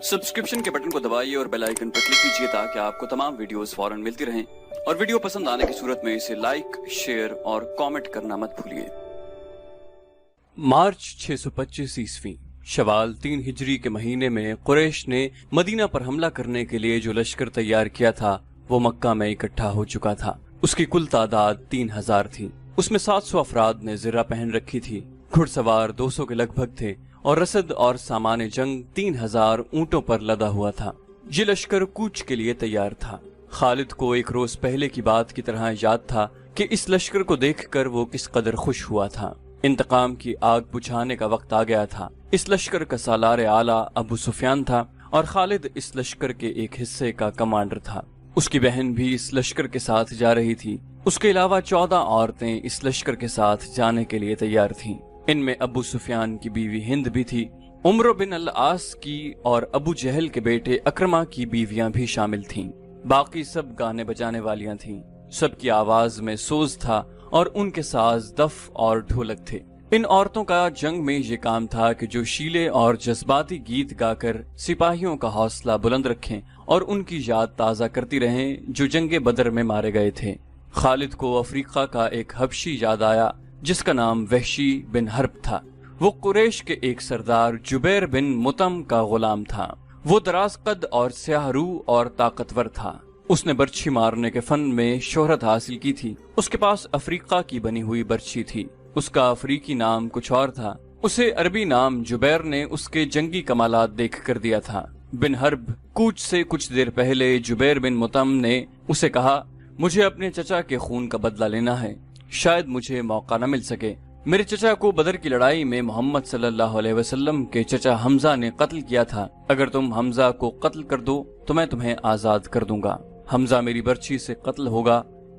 Subscription के button को दबाइए और बेल आइकन पर क्लिक कीजिए ताकि आपको तमाम वीडियोस फौरन मिलती रहें और वीडियो पसंद आने की सूरत में इसे लाइक, शेयर और कमेंट करना मत भूलिए। मार्च 625 ईस्वी शवाल 3 हिजरी के महीने में कुरैश ने मदीना पर हमला करने के लिए जो लश्कर तैयार किया था वो मक्का में इकट्ठा हो चुका था। उसकी कुल तादाद 3000 थी। उसमें 700 अफराद ने ज़िर्रा पहन रखी थी, घुड़सवार 200 के लगभग थे और रसद और सामान जंग 3000 ऊंटों पर लदा हुआ था। ये लश्कर कूच के लिए तैयार था। खालिद को एक रोज पहले की बात की तरह याद था कि इस लश्कर को देखकर वो किस कदर खुश हुआ था। इंतकाम की आग बुझाने का वक्त आ गया था। इस लश्कर का सालार आला अबू सुफियान था और खालिद इस लश्कर के एक हिस्से का कमांडर था। उसकी बहन भी इस लश्कर के साथ जा रही थी। उसके अलावा 14 औरतें इस लश्कर के साथ जाने के लिए तैयार थीं। इनमें अबू सुफियान की बीवी हिंद भी थी। उम्र बिन अल आस की और अबू जहल के बेटे अक्रमा की बीवियां भी शामिल थीं। बाकी सब गाने बजाने वालियां थीं। सबकी आवाज में सोज था और उनके साज दफ और ढोलक थे। इन औरतों का जंग में ये काम था कि जो शीले और जज्बाती गीत गाकर सिपाहियों का हौसला बुलंद रखें और उनकी याद ताज़ा करती रहें जो जंगे बदर में मारे गए थे। खालिद को अफ्रीका का एक हबशी याद आया जिसका नाम वहशी बिन हर्ब था। वो कुरैश के एक सरदार जुबैर बिन मुतम का गुलाम था। वो दराज कद और स्याह रू और ताकतवर था। उसने बर्छी मारने के फन में शोहरत हासिल की थी। उसके पास अफ्रीका की बनी हुई बर्छी थी। उसका अफ्रीकी नाम कुछ और था। उसे अरबी नाम जुबैर ने उसके जंगी कमालात देख कर दिया था। बिन हर्ब कूच से कुछ देर पहले जुबैर बिन मुतम ने उसे कहा, मुझे अपने चचा के खून का बदला लेना है। शायद मुझे मौका न मिल सके। मेरे चचा को बदर की लड़ाई में मोहम्मद सल्लल्लाहु अलैहि वसल्लम के चचा हमजा ने कत्ल किया था। अगर तुम हमजा को कत्ल कर दो तो मैं तुम्हें आजाद कर दूंगा। हमजा मेरी बर्छी से कत्ल होगा।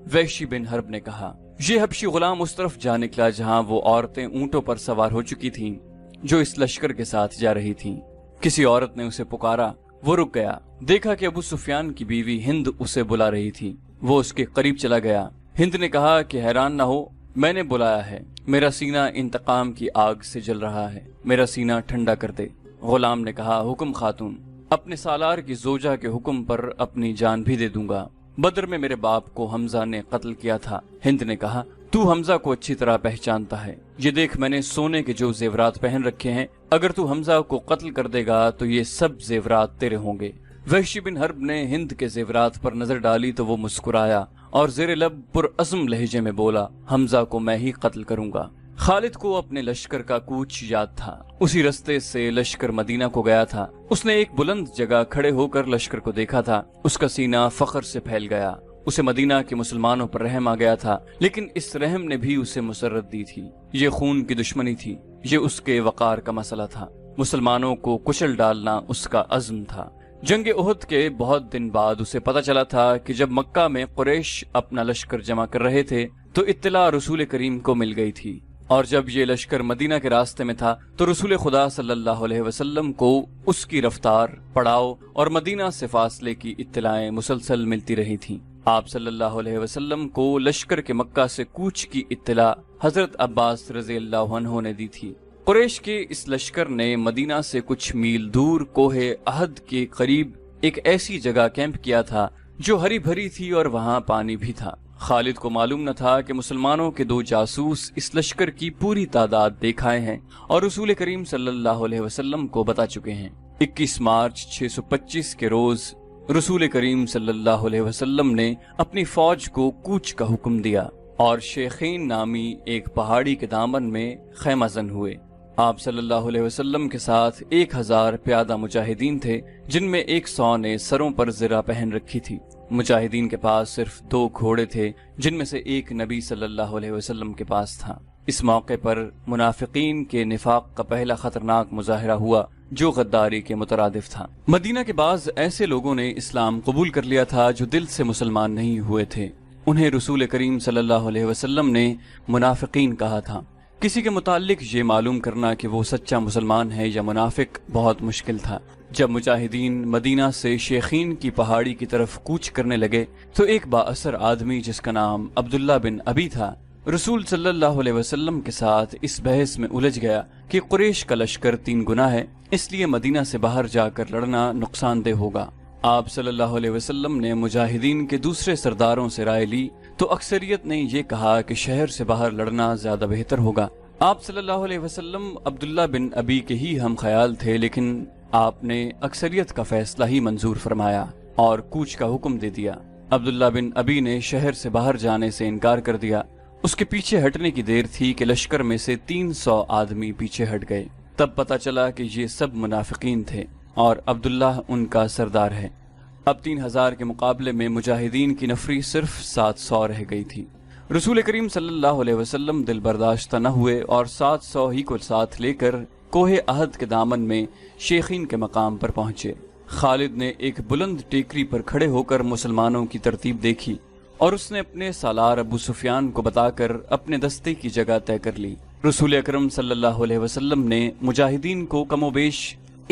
वहशी बिन हर्ब ने कहा। ये हबशी गुलाम उस तरफ जा निकला जहाँ वो औरतें ऊंटों पर सवार हो चुकी थीं जो इस लश्कर के साथ जा रही थीं। किसी औरत ने उसे पुकारा। वो रुक गया। देखा कि अबू सुफियान की बीवी हिंद उसे बुला रही थी। वो उसके करीब चला गया। हिंद ने कहा कि हैरान न हो, मैंने बुलाया है। मेरा सीना इंतकाम की आग से जल रहा है। मेरा सीना ठंडा कर दे। गुलाम ने कहा, हुक्म खातून, अपने सालार की जोजा के हुक्म पर अपनी जान भी दे दूंगा। बदर में मेरे बाप को हमजा ने कत्ल किया था। हिंद ने कहा, तू हमजा को अच्छी तरह पहचानता है। ये देख, मैंने सोने के जो जेवरात पहन रखे हैं। अगर तू हमजा को कत्ल कर देगा तो ये सब जेवरात तेरे होंगे। वहशी बिन हर्ब ने हिंद के जेवरात पर नजर डाली तो वो मुस्कुराया और जेर लब पुरअज़्म लहजे में बोला, हमजा को मैं ही कत्ल करूंगा। खालिद को अपने लश्कर का कूच याद था। उसी रास्ते से लश्कर मदीना को गया था। उसने एक बुलंद जगह खड़े होकर लश्कर को देखा था। उसका सीना फख्र से फैल गया। उसे मदीना के मुसलमानों पर रहम आ गया था, लेकिन इस रहम ने भी उसे मुसर्रत दी थी। ये खून की दुश्मनी थी। ये उसके वकार का मसला था। मुसलमानों को कुचल डालना उसका अज़्म था। जंग उहद के बहुत दिन बाद उसे पता चला था कि जब मक्का में कुरैश अपना लश्कर जमा कर रहे थे तो इत्तला रसूल करीम को मिल गई थी, और जब ये लश्कर मदीना के रास्ते में था तो रसूल खुदा सल्लल्लाहु अलैहि वसल्लम को उसकी रफ्तार, पड़ाव और मदीना से फासले की इत्तलाएं मुसलसल मिलती रही थीं। आप सल्लल्लाहु अलैहि वसल्लम को लश्कर के मक्का से कूच की इत्तला हजरत अब्बास रज़ियल्लाहु अन्हु ने दी थी। कुरैश के इस लश्कर ने मदीना से कुछ मील दूर कोहे अहद के करीब एक ऐसी जगह कैंप किया था जो हरी भरी थी और वहाँ पानी भी था। खालिद को मालूम न था कि मुसलमानों के 2 जासूस इस लश्कर की पूरी तादाद देखाए हैं और रसूल करीम सल्लल्लाहु अलैहि वसल्लम को बता चुके हैं। 21 मार्च 625 के रोज रसूल करीम सल्लल्लाहु अलैहि वसल्लम ने अपनी फौज को कूच का हुक्म दिया और शेखीन नामी एक पहाड़ी के दामन में खैमाजन हुए। आप सल्लल्लाहु अलैहि वसल्लम के साथ 1000 प्यादा मुजाहिदीन थे, जिनमें 100 ने सरों पर ज़िरा पहन रखी थी। मुजाहिदीन के पास सिर्फ 2 घोड़े थे, जिनमें से एक नबी सल्लल्लाहु अलैहि वसल्लम के पास था। इस मौके पर मुनाफिकीन के निफाक का पहला खतरनाक मुजाहिरा हुआ जो गद्दारी के मुतरादिफ था। मदीना के बाज़ ऐसे लोगों ने इस्लाम कबूल कर लिया था जो दिल से मुसलमान नहीं हुए थे। उन्हें रसूल करीम सल्लल्लाहु अलैहि वसल्लम ने मुनाफिकीन कहा था। किसी के मुताल्लिक ये मालूम करना कि वो सच्चा मुसलमान है या मुनाफिक बहुत मुश्किल था। जब मुजाहिदीन मदीना से शेखीन की पहाड़ी की तरफ कूच करने लगे तो एक बाअसर आदमी जिसका नाम अब्दुल्ला बिन अबी था रसूल सल्लल्लाहु अलैहि वसल्लम के साथ इस बहस में उलझ गया कि कुरैश का लश्कर 3 गुना है, इसलिए मदीना से बाहर जाकर लड़ना नुकसानदेह होगा। आप सल्लल्लाहु अलैहि वसल्लम ने मुजाहिदीन के दूसरे सरदारों से राय ली तो अक्सरियत ने ये कहा कि शहर से बाहर लड़ना ज्यादा बेहतर होगा। आप सल्लल्लाहु अलैहि वसल्लम अब्दुल्ला बिन अबी के ही हम ख्याल थे, लेकिन आपने अक्सरियत का फैसला ही मंजूर फरमाया और कूच का हुक्म दे दिया। अब्दुल्ला बिन अबी ने शहर से बाहर जाने से इनकार कर दिया। उसके पीछे हटने की देर थी कि लश्कर में से 300 आदमी पीछे हट गए। तब पता चला कि ये सब मुनाफिकीन थे और अब्दुल्ला उनका सरदार है। अब 3000 के मुकाबले में मुजाहिदीन की नफरी सिर्फ 700 रह गई थी। रसूल करीम सल्लल्लाहु अलैहि वसल्लम दिल बर्दाश्त न हुए और 700 ही को साथ लेकर कोहे अहद के दामन में शेखीन के मकाम पर पहुंचे। खालिद ने एक बुलंद टेकरी पर खड़े होकर मुसलमानों की तरतीब देखी और उसने अपने सालार अबू सुफियान को बताकर अपने दस्ते की जगह तय कर ली। रसूल अकरम सल्लल्लाहु अलैहि वसल्लम ने मुजाहिदीन को कमोबेश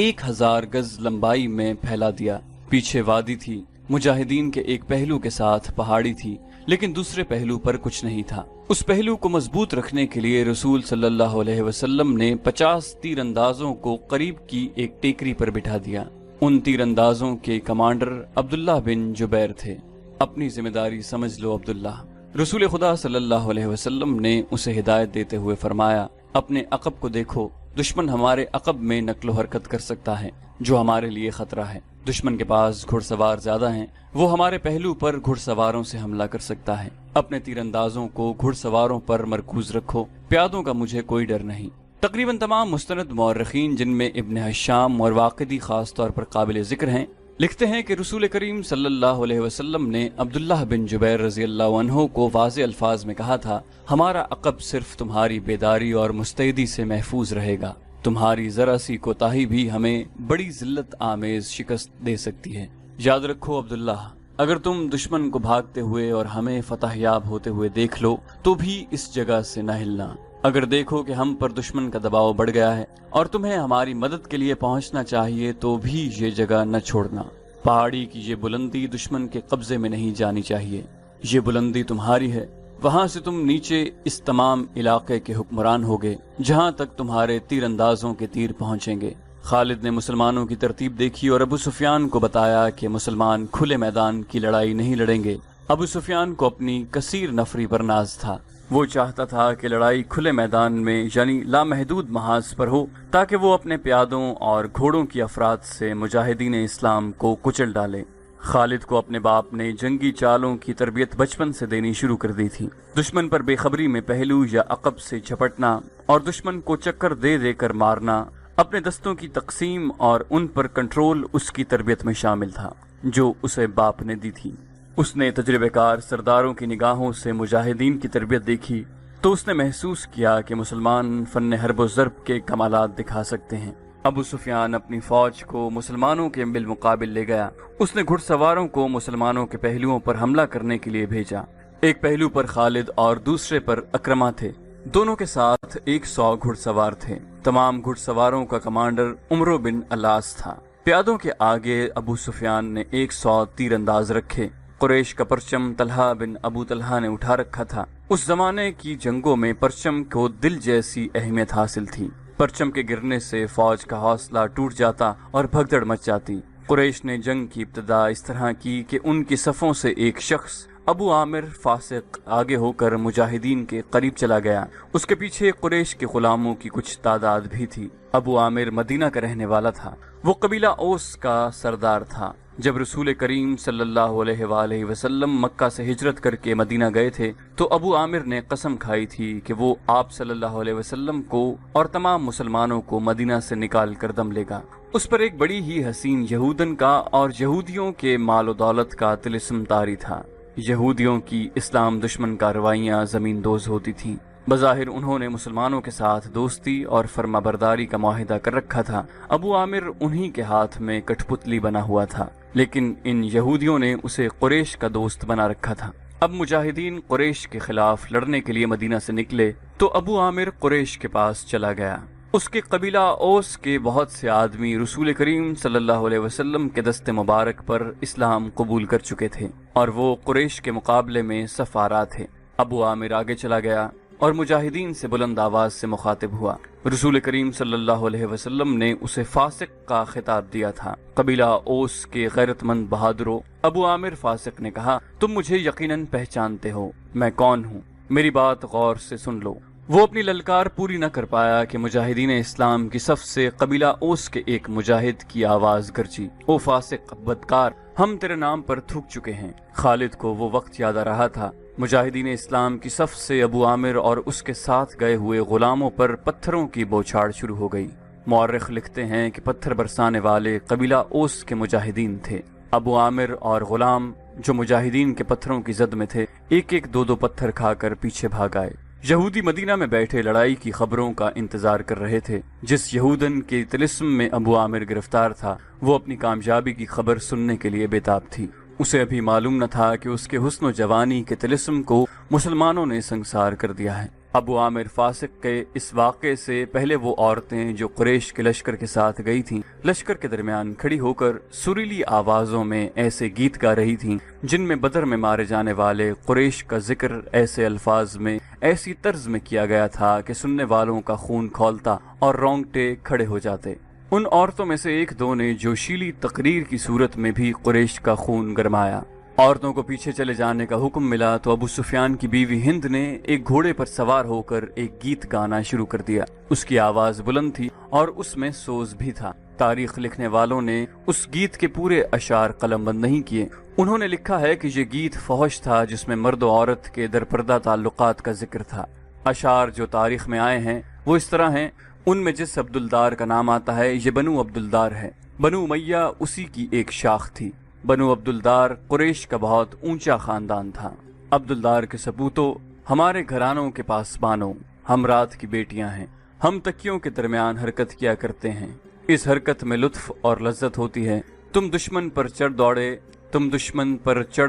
1000 गज लंबाई में फैला दिया। पीछे वादी थी, मुजाहिदीन के एक पहलू के साथ पहाड़ी थी, लेकिन दूसरे पहलू पर कुछ नहीं था। उस पहलू को मजबूत रखने के लिए रसूल सल्लल्लाहु अलैहि वसल्लम ने 50 तीरंदाजों को करीब की एक टेकरी पर बिठा दिया। उन तीरंदाजों के कमांडर अब्दुल्ला बिन जुबैर थे। अपनी जिम्मेदारी समझ लो अब्दुल्ला। रसूल खुदा सल्लल्लाहु अलैहि वसल्लम ने उसे हिदायत देते हुए फरमाया, अपने अकब को देखो, दुश्मन हमारे अकब में नक्लो हरकत कर सकता है, जो हमारे लिए खतरा है। दुश्मन के पास घुड़सवार ज्यादा हैं, वो हमारे पहलू पर घुड़सवारों से हमला कर सकता है। अपने तीरंदाजों को घुड़सवारों पर मरकूज रखो, प्यादों का मुझे कोई डर नहीं। तकरीबन तमाम मुस्तनद मौरखीन, जिनमें इब्न हशाम और वाक़िदी खास तौर पर काबिल जिक्र हैं, लिखते हैं कि रसूल करीम सल्लल्लाहु अलैहि वसल्लम ने अब्दुल्लाह बिन जुबैर रज़ियल्लाहु अन्हु को वाज़े अल्फाज में कहा था, हमारा अक़ब सिर्फ तुम्हारी बेदारी और मुस्तैदी से महफूज रहेगा। तुम्हारी जरा सी कोताही भी हमें बड़ी जिल्लत आमेज शिकस्त दे सकती है। याद रखो अब्दुल्लाह, अगर तुम दुश्मन को भागते हुए और हमें फतह याब होते हुए देख लो तो भी इस जगह से न हिलना। अगर देखो कि हम पर दुश्मन का दबाव बढ़ गया है और तुम्हें हमारी मदद के लिए पहुंचना चाहिए तो भी ये जगह न छोड़ना। पहाड़ी की ये बुलंदी दुश्मन के कब्जे में नहीं जानी चाहिए। ये बुलंदी तुम्हारी है, वहां से तुम नीचे इस तमाम इलाके के हुक्मरान होगे जहां तक तुम्हारे तीरंदाजों के तीर पहुंचेंगे। खालिद ने मुसलमानों की तरतीब देखी और अबू सुफियान को बताया कि मुसलमान खुले मैदान की लड़ाई नहीं लड़ेंगे। अबू सुफियान को अपनी कसीर नफरी पर नाज था। वो चाहता था कि लड़ाई खुले मैदान में यानी लामहदूद महाज पर हो, ताकि वो अपने प्यादों और घोड़ों की अफराद से मुजाहिदीन इस्लाम को कुचल डाले। खालिद को अपने बाप ने जंगी चालों की तरबियत बचपन से देनी शुरू कर दी थी। दुश्मन पर बेखबरी में पहलू या अकब से झपटना और दुश्मन को चक्कर दे देकर मारना, अपने दस्तों की तकसीम और उन पर कंट्रोल उसकी तरबियत में शामिल था, जो उसे बाप ने दी थी। उसने तजुर्बेकार सरदारों की निगाहों से मुजाहिदीन की तरबियत देखी तो उसने महसूस किया कि मुसलमान फन हर्ब ज़र्ब के कमालात दिखा सकते हैं। अबू सुफियान अपनी फौज को मुसलमानों के बिलमुकाबिल ले गया। उसने घुड़सवारों को मुसलमानों के पहलुओं पर हमला करने के लिए भेजा। एक पहलू पर खालिद और दूसरे पर अक्रमा थे। दोनों के साथ 100 घुड़सवार थे। तमाम घुड़सवारों का कमांडर उमरो बिन अलास था। प्यादों के आगे अबू सुफियान ने 100 तीरंदाज रखे। कुरैश का परचम तलहा बिन अबू तलहा ने उठा रखा था। उस जमाने की जंगों में परचम को दिल जैसी अहमियत हासिल थी। परचम के गिरने से फौज का हौसला टूट जाता और भगदड़ मच जाती। कुरैश ने जंग की इब्तिदा इस तरह की कि उनकी सफों से एक शख्स अबू आमिर फासिक आगे होकर मुजाहिदीन के करीब चला गया। उसके पीछे कुरैश के गुलामों की कुछ तादाद भी थी। अबू आमिर मदीना का रहने वाला था। वो कबीला ओस का सरदार था। जब रसूल करीम सल्लल्लाहु अलैहि वसल्लम मक्का से हिजरत करके मदीना गए थे तो अबू आमिर ने कसम खाई थी कि वो आप सल्लल्लाहु अलैहि वसल्लम को और तमाम मुसलमानों को मदीना से निकाल कर दम लेगा। उस पर एक बड़ी ही हसीन यहूदन का और यहूदियों के माल दौलत का तिलिस्म तारी था। यहूदियों की इस्लाम दुश्मन कार्रवाइयाँ जमीन दोज होती थीं। बज़ाहिर उन्होंने मुसलमानों के साथ दोस्ती और फर्माबरदारी का मुआहिदा कर रखा था। अबू आमिर उन्हीं के हाथ में कठपुतली बना हुआ था, लेकिन इन यहूदियों ने उसे कुरैश का दोस्त बना रखा था। अब मुजाहिदीन कुरैश के खिलाफ लड़ने के लिए मदीना से निकले तो अबू आमिर कुरैश के पास चला गया। उसके कबीला ओस के बहुत से आदमी रसूल करीम सल्लल्लाहु अलैहि वसल्लम के दस्ते मुबारक पर इस्लाम कबूल कर चुके थे और वो कुरैश के मुकाबले में सफारा थे। ابو عامر آگے چلا گیا اور مجاہدین سے بلند آواز سے مخاطب ہوا۔ رسول کریم صلی اللہ علیہ وسلم نے اسے فاسق کا خطاب دیا تھا۔ قبیلہ اوس کے غیرت مند بہادروں، ابو عامر فاسق نے کہا، تم مجھے یقیناً پہچانتے ہو، میں کون ہوں، میری بات غور سے سن لو۔ وہ اپنی للکار پوری نہ کر پایا کہ مجاہدین اسلام کی صف سے قبیلہ اوس کے ایک مجاہد کی آواز گرجی، او فاسق بدکار، ہم تیرے نام پر تھک چکے ہیں۔ خالد کو وہ وقت یاد آ رہا تھا۔ مجاہدین اسلام کی صف سے ابو عامر اور اس کے ساتھ گئے ہوئے غلاموں پر پتھروں کی بوچھاڑ شروع ہو گئی۔ مورخ لکھتے ہیں کہ پتھر برسانے والے قبیلہ اوس کے مجاہدین تھے۔ ابو عامر اور غلام جو مجاہدین کے پتھروں کی زد میں تھے، ایک ایک دو پتھر کھا کر پیچھے بھاگ آئے۔ یہودی مدینہ میں بیٹھے لڑائی کی خبروں کا انتظار کر رہے تھے۔ جس یہودن کے طلسم میں ابو عامر گرفتار تھا، وہ اپنی کامیابی کی خبر سننے کے لیے بے تاب تھی۔ اسے ابھی معلوم نہ تھا کہ اس کے حسن و جوانی کے طلسم کو مسلمانوں نے سنگسار کر دیا ہے۔ ابو عامر فاسق کے اس واقعے سے پہلے وہ عورتیں جو قریش کے لشکر کے ساتھ گئی تھیں، لشکر کے درمیان کھڑی ہو کر سریلی آوازوں میں ایسے گیت گا رہی تھیں جن میں بدر میں مارے جانے والے قریش کا ذکر ایسے الفاظ میں، ایسی طرز میں کیا گیا تھا کہ سننے والوں کا خون کھولتا اور رونگٹے کھڑے ہو جاتے۔ ان عورتوں میں سے ایک دو نے جوشیلی تقریر کی صورت میں بھی قریش کا خون گرمایا۔ عورتوں کو پیچھے چلے جانے کا حکم ملا تو ابو سفیان کی بیوی ہند نے ایک گھوڑے پر سوار ہو کر ایک گیت گانا شروع کر دیا۔ اس کی آواز بلند تھی اور اس میں سوز بھی تھا۔ تاریخ لکھنے والوں نے اس گیت کے پورے اشعار قلم بند نہیں کیے۔ انہوں نے لکھا ہے کہ یہ گیت فحش تھا جس میں مرد و عورت کے درپردہ تعلقات کا ذکر تھا۔ اشعار جو تاریخ میں آئے ہیں وہ اس طرح ہیں، ان میں جس عبدالدار کا نام آتا ہے یہ بنو عبدالدار ہے۔ بنو امیہ اسی کی ایک شاخ تھی۔ بنو عبدالدار قریش کا بہت اونچا خاندان تھا۔ عبدالدار کے سپوتوں، ہمارے گھرانوں کے پاسبانوں، ہم رات کی بیٹیاں ہیں، ہم تکیوں کے درمیان حرکت کیا کرتے ہیں، اس حرکت میں لطف اور لذت ہوتی ہے۔ تم دشمن پر چڑھ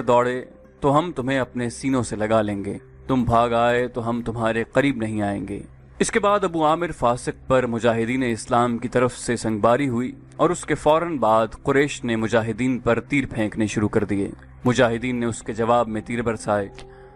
دوڑے تو ہم تمہیں اپنے سینوں سے لگا لیں گے، تم بھاگ آئے تو ہم تمہارے قریب نہیں آئیں گے۔ اس کے بعد ابو عامر فاسق پر مجاہدین اسلام کی طرف سے سنگباری ہوئی اور اس کے فوراً بعد قریش نے مجاہدین پر تیر پھینکنے شروع کر دیے۔ مجاہدین نے اس کے جواب میں تیر برسائے۔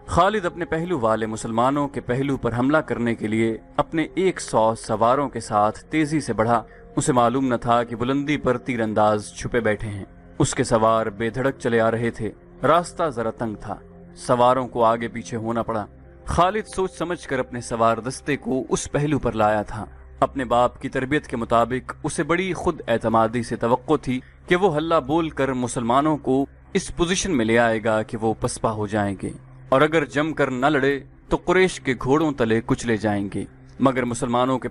خالد اپنے پہلو والے مسلمانوں کے پہلو پر حملہ کرنے کے لیے اپنے 100 سواروں کے ساتھ تیزی سے بڑھا۔ اسے معلوم نہ تھا کہ بلندی پر تیر انداز چھپے بیٹھے ہیں۔ اس کے سوار بے دھڑک چلے آ رہے تھے۔ راستہ ذرا تنگ تھا، سواروں کو آگے پیچھے ہونا پڑا۔ خالد سوچ سمجھ کر اپنے سوار دستے کو اس پہلو پر لایا تھا۔ اپنے باپ کی تربیت کے مطابق اسے بڑی خود اعتمادی سے توقع تھی کہ وہ ہلہ بول کر مسلمانوں کو اس پوزیشن میں لے آئے گا کہ وہ پسپا ہو جائیں گے، اور اگر جم کر نہ لڑے تو قریش کے گھوڑوں تلے کچلے جائیں گے۔ مگر مسلمانوں کے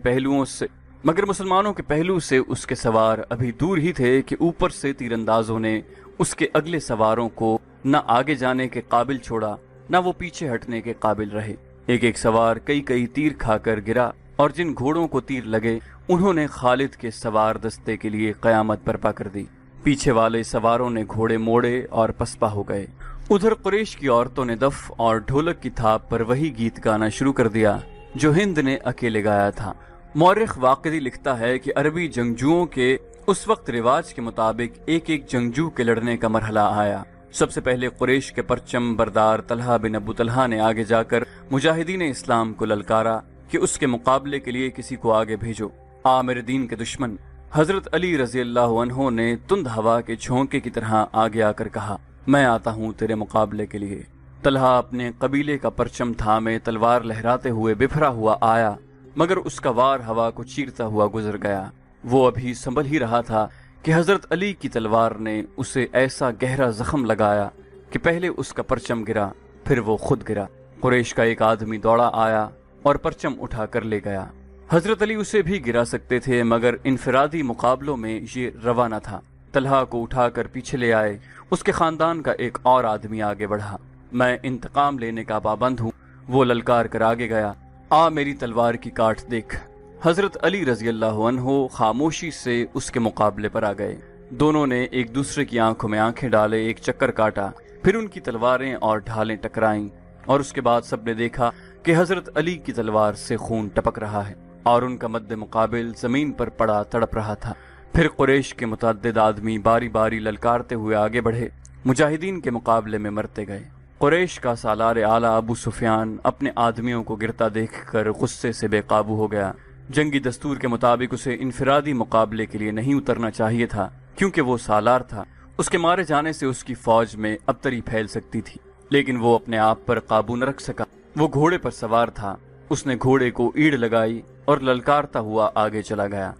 پہلو سے اس کے سوار ابھی دور ہی تھے کہ اوپر سے تیر اندازوں نے اس کے اگلے سواروں کو نہ آگے جانے کے قابل چھوڑا نہ وہ پیچھے ہٹنے کے قابل رہے۔ ایک ایک سوار کئی تیر کھا کر گرا، اور جن گھوڑوں کو تیر لگے انہوں نے خالد کے سوار دستے کے لیے قیامت برپا کر دی۔ پیچھے والے سواروں نے گھوڑے موڑے اور پسپا ہو گئے۔ ادھر قریش کی عورتوں نے دف اور ڈھولک کی تھاپ پر وہی گیت گانا شروع کر دیا جو ہند نے اکیلے گایا تھا۔ مورخ واقعی لکھتا ہے کہ عربی جنگجوؤں کے اس وقت رواج کے مطابق ایک ایک جنگجو کے لڑنے کا مرحلہ آیا۔ سب سے پہلے قریش کے پرچم بردار طلحہ بن ابو طلحہ نے آگے جا کر مجاہدین اسلام کو للکارا کہ اس کے مقابلے کے لیے کسی کو آگے بھیجو۔ عامر دین کے دشمن حضرت علی رضی اللہ عنہ نے تند ہوا کے جھونکے کی طرح آگے آ کر کہا، میں آتا ہوں تیرے مقابلے کے لیے۔ طلحہ اپنے قبیلے کا پرچم تھامے تلوار لہراتے ہوئے بفرا ہوا آیا، مگر اس کا وار ہوا کو چیرتا ہوا گزر گیا۔ وہ ابھی سنبھل ہی رہا تھا کہ حضرت علی کی تلوار نے اسے ایسا گہرا زخم لگایا کہ پہلے اس کا پرچم گرا، پھر وہ خود گرا۔ قریش کا ایک آدمی دوڑا آیا اور پرچم اٹھا کر لے گیا۔ حضرت علی اسے بھی گرا سکتے تھے، مگر انفرادی مقابلوں میں یہ روا نہ تھا۔ طلحہ کو اٹھا کر پیچھے لے آئے۔ اس کے خاندان کا ایک اور آدمی آگے بڑھا۔ میں انتقام لینے کا پابند ہوں، وہ للکار کر آگے گیا، آ میری تلوار کی کاٹ دیکھ۔ حضرت علی رضی اللہ عنہ خاموشی سے اس کے مقابلے پر آ گئے۔ دونوں نے ایک دوسرے کی آنکھوں میں آنکھیں ڈالے، ایک چکر کاٹا، پھر ان کی تلواریں اور ڈھالیں ٹکرائیں، اور اس کے بعد سب نے دیکھا کہ حضرت علی کی تلوار سے خون ٹپک رہا ہے اور ان کا مد مقابل زمین پر پڑا تڑپ رہا تھا۔ پھر قریش کے متعدد آدمی باری باری للکارتے ہوئے آگے بڑھے، مجاہدین کے مقابلے میں مرتے گئے۔ قریش کا سالار اعلیٰ ابو سفیان اپنے آدمیوں کو گرتا دیکھ کر غصے سے بے قابو ہو گیا۔ جنگی دستور کے مطابق اسے انفرادی مقابلے کے لیے نہیں اترنا چاہیے تھا، کیونکہ وہ سالار تھا۔ اس کے مارے جانے سے اس کی فوج میں ابتری پھیل سکتی تھی، لیکن وہ اپنے آپ پر قابو نہ رکھ سکا۔ وہ گھوڑے پر سوار تھا۔ اس نے گھوڑے کو ایڑ لگائی اور للکارتا ہوا آگے چلا گیا۔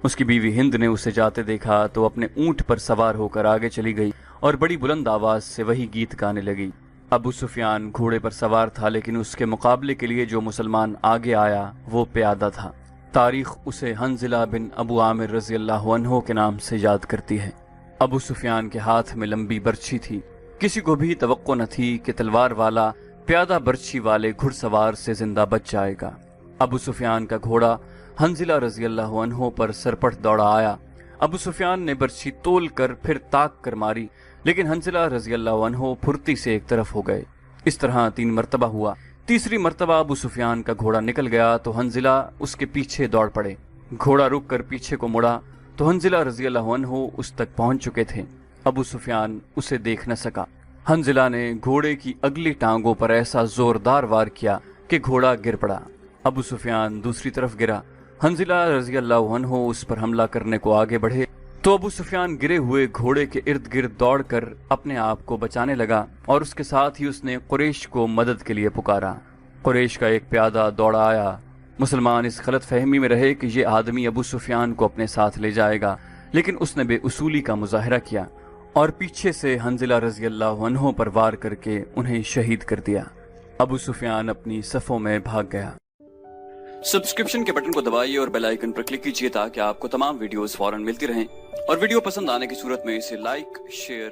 اس کی بیوی ہند نے اسے جاتے دیکھا تو اپنے اونٹ پر سوار ہو کر آگے چلی گئی اور بڑی بلند آواز سے وہی گیت گانے لگی۔ ابو سفیان گھوڑے پر سوار تھا، لیکن اس کے مقابلے کے لیے جو مسلمان آگے آیا وہ پیادہ تھا۔ تاریخ اسے حنظلہ بن ابو عامر رضی اللہ عنہ کے نام سے یاد کرتی ہے۔ ابو سفیان کے ہاتھ میں لمبی برچھی تھی۔ کسی کو بھی توقع نہ تھی کہ تلوار والا پیادہ برچھی والے گھڑ سوار سے زندہ بچ جائے گا۔ ابو سفیان کا گھوڑا حنظلہ رضی اللہ عنہ پر سرپٹ دوڑا آیا۔ ابو سفیان نے برچھی تول کر پھر تاک کر ماری، لیکن حنظلہ رضی اللہ عنہ پھرتی سے ایک طرف ہو گئے۔ اس طرح 3 مرتبہ ہوا۔ تیسری مرتبہ ابو سفیان کا گھوڑا نکل گیا تو حنظلہ اس کے پیچھے دوڑ پڑے۔ گھوڑا رک کر پیچھے کو مڑا تو حنظلہ رضی اللہ عنہ اس تک پہنچ چکے تھے۔ ابو سفیان اسے دیکھ نہ سکا۔ حنظلہ نے گھوڑے کی اگلی ٹانگوں پر ایسا زوردار وار کیا کہ گھوڑا گر پڑا۔ ابو سفیان دوسری طرف گرا۔ حنظلہ رضی اللہ عنہ اس پر حملہ کرنے کو آگے بڑھے تو ابو سفیان گرے ہوئے گھوڑے کے ارد گرد دوڑ کر اپنے آپ کو بچانے لگا، اور اس کے ساتھ ہی اس نے قریش کو مدد کے لیے پکارا۔ قریش کا ایک پیادہ دوڑا آیا۔ مسلمان اس غلط فہمی میں رہے کہ یہ آدمی ابو سفیان کو اپنے ساتھ لے جائے گا، لیکن اس نے بے اصولی کا مظاہرہ کیا اور پیچھے سے حنظلہ رضی اللہ عنہ پر وار کر کے انہیں شہید کر دیا۔ ابو سفیان اپنی صفوں میں بھاگ گیا۔ سبسکرپشن کے بٹن کو دبائیے اور بیل آئیکن پر کلک کیجیے تاکہ آپ کو تمام ویڈیوز فوراً ملتی رہیں، اور ویڈیو پسند آنے کی صورت میں اسے لائک، شیئر